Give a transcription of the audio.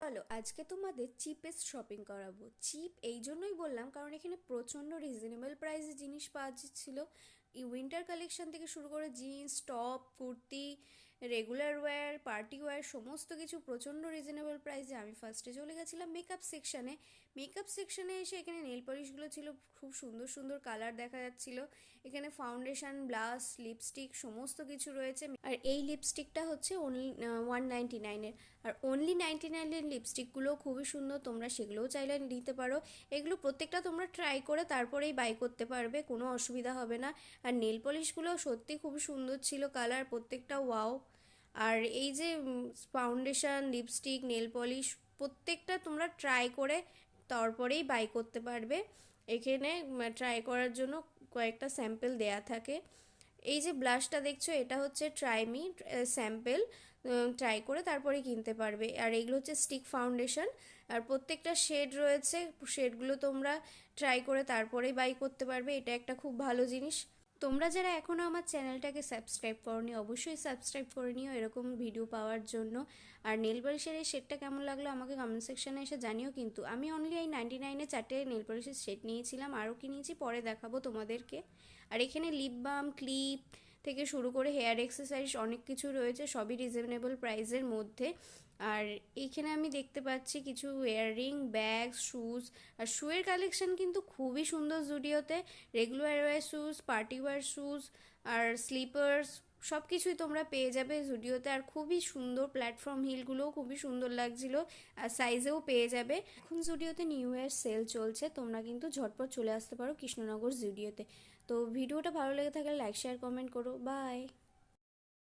চলো আজকে তোমাদের চিপেস্ট শপিং করাবো। চিপ এই জন্যই বললাম কারণ এখানে প্রচণ্ড রিজনেবল প্রাইসে জিনিস পাওয়া যাচ্ছিলো। এই উইন্টার কালেকশন থেকে শুরু করে jeans, top, kurti, regular wire, party wear সমস্ত কিছু প্রচণ্ড রিজনেবল প্রাইসে। আমি ফার্স্টে চলে গেছিলাম মেকআপ সেকশানে। মেকআপ সেকশানে এসে এখানে নেল পলিশগুলো ছিল, খুব সুন্দর সুন্দর কালার দেখা যাচ্ছিলো। এখানে ফাউন্ডেশন, ব্লাশ, লিপস্টিক সমস্ত কিছু রয়েছে। আর এই লিপস্টিকটা হচ্ছে অনলি 199-এর। আর অনলি 99-এর লিপস্টিকগুলো খুবই সুন্দর, তোমরা সেগুলোও চাইলে নিতে পারো। এগুলো প্রত্যেকটা তোমরা ট্রাই করে তারপরেই বাই করতে পারবে, কোনো অসুবিধা হবে না। আর নেল পলিশগুলো সত্যি খুবই সুন্দর ছিল, কালার প্রত্যেকটা ওয়াও। আর এই যে ফাউন্ডেশন, লিপস্টিক, নেল পলিশ প্রত্যেকটা তোমরা ট্রাই করে তারপরেই বাই করতে পারবে। এখানে ট্রাই করার জন্য কয়েকটা স্যাম্পল দেয়া থাকে। এই যে ব্লাশটা দেখছো, এটা হচ্ছে ট্রাইমি স্যাম্পল, ট্রাই করে তারপরে কিনতে পারবে। আর এগুলো হচ্ছে স্টিক ফাউন্ডেশন, আর প্রত্যেকটা শেড রয়েছে, শেডগুলো তোমরা ট্রাই করে তারপরেই বাই করতে পারবে। এটা একটা খুব ভালো জিনিস। তোমরা যারা এখনও আমার চ্যানেলটাকে সাবস্ক্রাইব করোনি অবশ্যই সাবস্ক্রাইব করে নিও এরকম ভিডিও পাওয়ার জন্য। আর নেল পলিশের এই শেডটা কেমন লাগলো আমাকে কমেন্ট সেকশানে এসে জানিও। কিন্তু আমি অনলি এই 99-এ 4টে নেল পলিশের শেড নিয়েছিলাম, আরও কি নিয়েছি পরে দেখাবো তোমাদেরকে। আর এখানে লিপ বাম, ক্লিপ থেকে শুরু করে হেয়ার এক্সারসাইজ অনেক কিছু রয়েছে, সবই রিজনেবল প্রাইসের মধ্যে। আর এইখানে আমি দেখতে পাচ্ছি কিছু ইয়াররিং, ব্যাগ, শ্যুজ। আর শ্যুয়ের কালেকশন কিন্তু খুবই সুন্দর জুডিওতে। Regular wear shoes, party wear shoes আর স্লিপার্স সব কিছুই তোমরা পেয়ে যাবে জুডিওতে। আর খুবই সুন্দর প্ল্যাটফর্ম হিলগুলোও খুবই সুন্দর লাগছিল, আর সাইজেও পেয়ে যাবে। এখন জুডিওতে নিউ ইয়ার সেল চলছে, তোমরা কিন্তু ঝটপট চলে আসতে পারো কৃষ্ণনগর জুডিওতে। তো ভিডিওটা ভালো লেগে থাকলে লাইক, শেয়ার, কমেন্ট করো। বাই।